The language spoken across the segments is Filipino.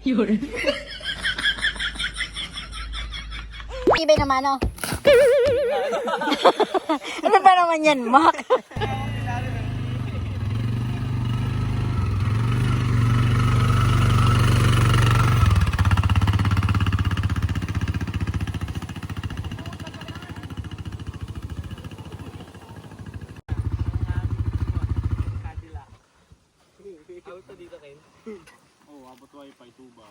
Yun. Ibay naman, oh. Ano ba naman yan, Mac? Auto dito kayo? Oo, abot wifi, tuba.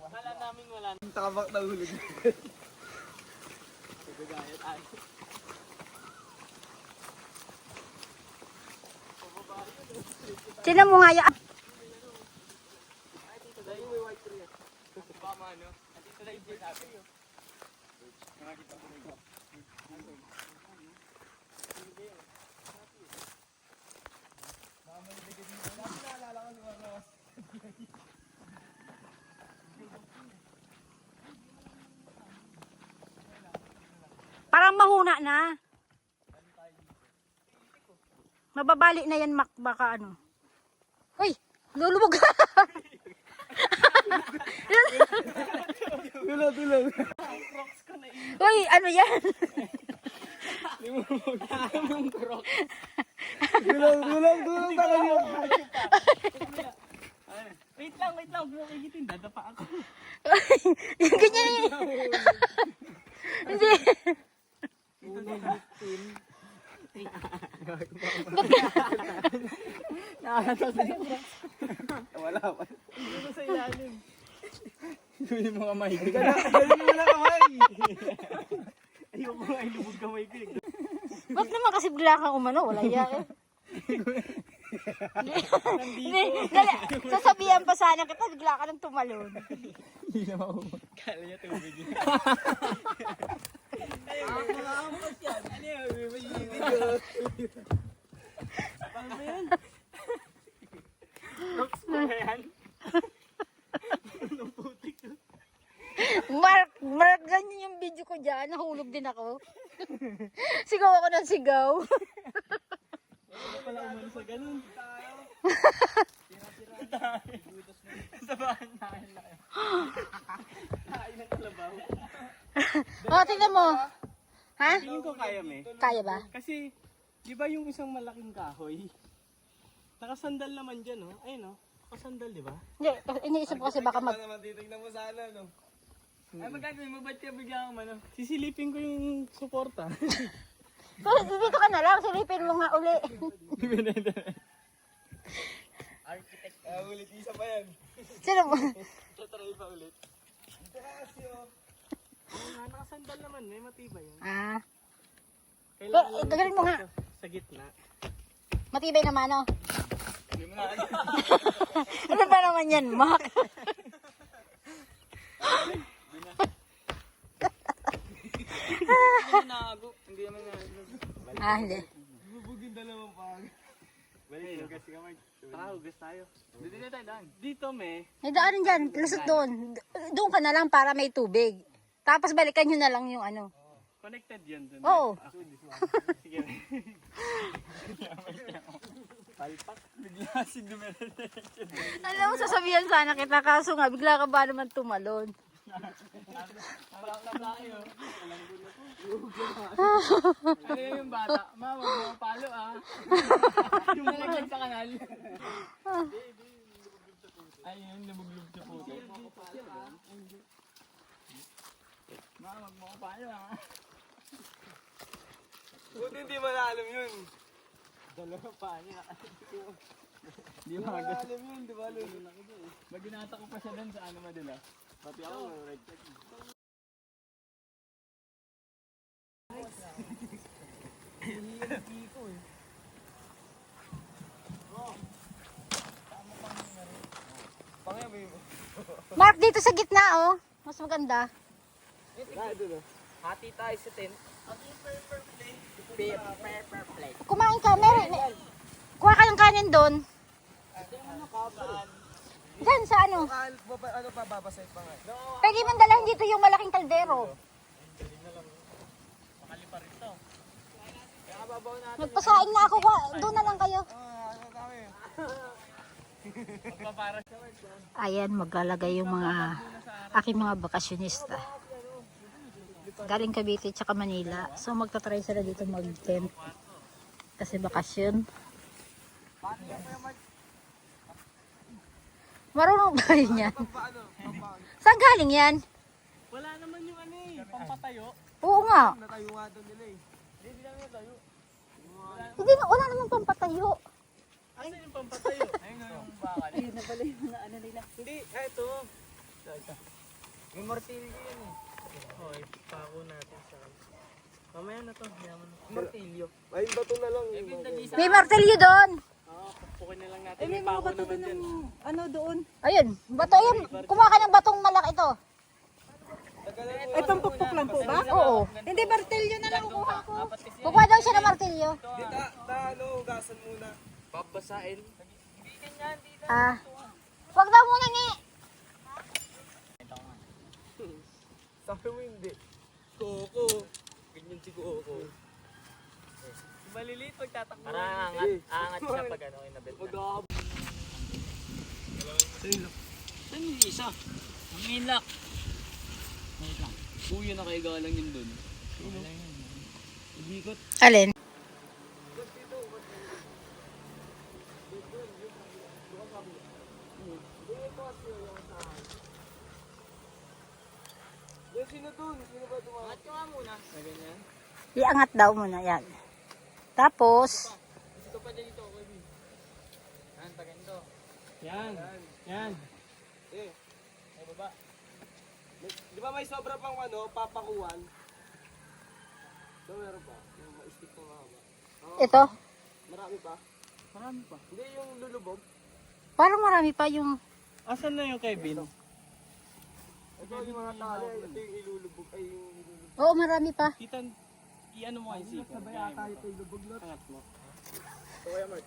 Akala namin wala na. Takabak na hulog. Gagayat ay. Sino mo nga yan? Dito tayo may white tree. Baka ano? Dito tayo din natin. Parang mahuna na. Mababali na yan, Mac. Baka ano. Uy! Lulubog ka! Tulog. Uy! Ano yan? Tulog talaga. Wait lang. Bro, kikitin. Dadapa ako. Ganyan yun. Hindi. Wala pa. Dito sa ilalim. Yun yung mga mahigit. Galing mo na kamay. Ayoko nga ilubog kamay ko. Ba't naman kasi bigla kang umano? Wala yan eh. Hindi. Sasabihan pa sana kita, bigla ka nang tumalon. Kala niya tubig yun. Mga ampas yan. Ano yun? May video. Ano ba yan? Rocks ko ba yan? Anong putik to? Mark, ganyan yung video ko dyan. Nahulog din ako. Sigaw ako ng sigaw. Ano pala umano sa ganun? Sa bahan na kain na kayo. Kain ng kalabaw. O, tingnan mo. Ha? Tingin ko kaya me. Kaya ba? Kasi, di ba yung isang malaking kahoy? Nakasandal naman dyan, no? Ayun, no? Nakasandal, di ba? Hindi, iniisip ko kasi baka mag... naman titignan mo sana, no? Ay, magkagawin mo, ba't ka bigla kang ano? Sisilipin ko yung suporta. So, dito ka na lang, silipin mo nga uli. Architect. Ulit, isa pa yan. Sino mo? Try pa ulit. Nakasandal naman, may matibay yun. Ah, Kailangan Eh, gagaling mo nga. Sa gitna. matibay naman, oh. Hindi mo nga. Ano ba naman yan, Mac? Hindi naman na. Ah, hindi. Bubugin dalawang pang. Balik, hugas ka mag. Tara, hugas tayo. Dito na tayo daan. Dito, me. May daanan dyan, lusot doon. Doon ka na lang para may tubig. Tapos balikan nyo na lang yung ano. Connected yun dun. Oo. Sige. Palpak. Bigla si dumiretso. Alam mo, sasabihan sana kita, kaso nga, bigla ka ba naman tumalon? Ano yung bata? Ma, huwag mo palo ah. Yung nalaglag sa kanal. Ayun, nabuglog sa puto. Ma, huwag mo palo ah. Buti hindi mo na alam yun. Dalawa pa niya. Hindi Hindi mo na alam yun, di ba, Lolo? Maginata ko pa siya dun sa ano madala. Pati ako, red check. Mark, dito sa gitna, oh. Mas maganda. Hati tayo sa tent. Paper plate. Kumain ka, kuha ka ng kanin doon. Diyan sa ano. Ano pa, babasay pa nga. Pwede mong dalhin dito yung malaking kaldero. Makalipa rin to. Magpasaing na ako, doon na lang kayo. Ano kami? Magpapara siya. Ayan, maglalagay yung mga aking mga bakasyonista. Galing Cavite tsaka Manila. So magta-try sila dito mag-tent. Kasi bakasyon. Marunong ba rin yan? Saan galing yan? Wala naman yung ano eh, pampatayo. Oo nga. Natayo nga doon nila eh. Hindi lang yung tayo. Hindi na, wala namang pampatayo. Asan yung pampatayo? Ayun yung bakal. Ayun na pala yung ano nila. Hindi, eto. May martilyo yan eh. Okay, pako natin sa... Mamaya na to, yaman na. Martilyo. Ay, bato na lang. May martilyo doon. Oo, pupukin na lang natin. May pako naman dyan. Ano doon? Ayun, bato yun. Kumuha ka ng batong malaki ito. Ay, pampukpok lang po ba? Oo. Hindi, martilyo na lang kuha ko. Kukuha daw siya ng martilyo. Di ano, hugasan muna. Papasain. Ah. Huwag daw muna ni. Sabi mo hindi. Koko. Ganyan si Koko. Maliliit pagtatakbo. Parang angat siya pag ano, inabit na. Saan yung isa? Ang ilak. Wait lang. Buyo na kayo galang yun dun. Ibikot. Alin? Sino dun? Sino ba tumakas? Angat ka nga muna. Na ganyan. Iangat daw muna yan. Tapos, Ito pa dyan ito, Kevin. Yan, pa ganito. Yan. Yan. Eh, Ay, baba. di ba may sobra pang ano, papakuan? So, meron pa. Yung ma-stick na mahaba. ito. Marami pa. Marami pa. Hindi yung lulubog. Parang marami pa yung... Asan na yung Kevin? Ito yung mga tali. Ito yung ilulubog. Ay, yung ilulubog. Oo, marami pa. Kita, i-ano mo kayo si Sabay ata ito yung lubog na. Angat mo. So, kaya Mark.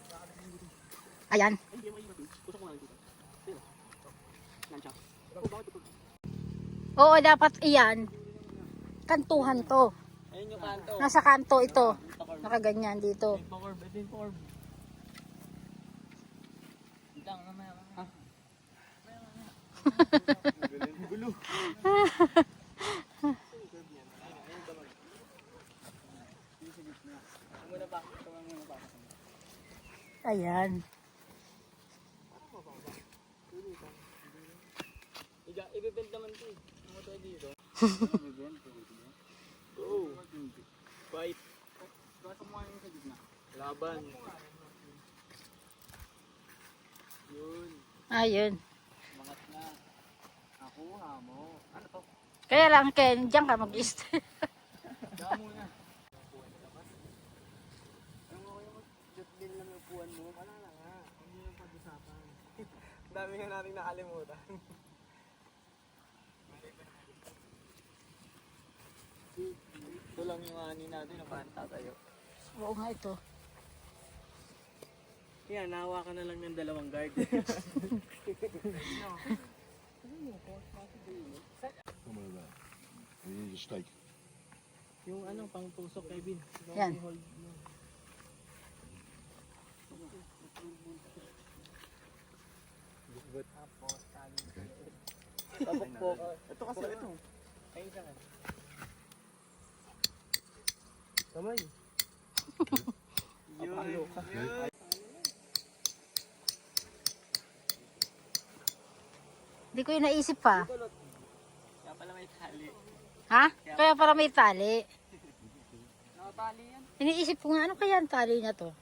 Ayan. Hindi mo yung Gusto ko nga dito. Sino? Lansya. Oo, dapat iyan. Kantuhan to. Ayun yung kanto. Nasa kanto ito. Nakaganyan dito. Ito yung power. Ito yung power. Dito lang naman. Ha? Gulo. Muna pa. Muna pa. Ayan. I-build naman ito eh. Ano tayo dito? Go! Fight! Basta mo kayo sa gitna. Laban. Yun. Ayun. Mangat na. Nakuha mo. Ano to? Kaya lang, Ken, diyan ka mag-stay. Diyan muna. Ano nga kayo mag-jot din lang yung upuan mo? Wala na nga. Hindi yung pag-usapan. Dami nga natin nakalimutan. Ito lang yung ani natin na panta tayo. Oo nga ito. Yan, nahawa ka na lang ng dalawang guard. We need a steak. Yung ano, pang tusok, Kevin. Yan. Hold mo. Tapok. Ito kasi ito. Ayun ka nga. Kamay. Yun. Hindi ko yung naisip pa. Kaya pala may tali. Ha? Kaya para may tali. Nakatali yan. Iniisip ko nga, ano kaya ang tali na to?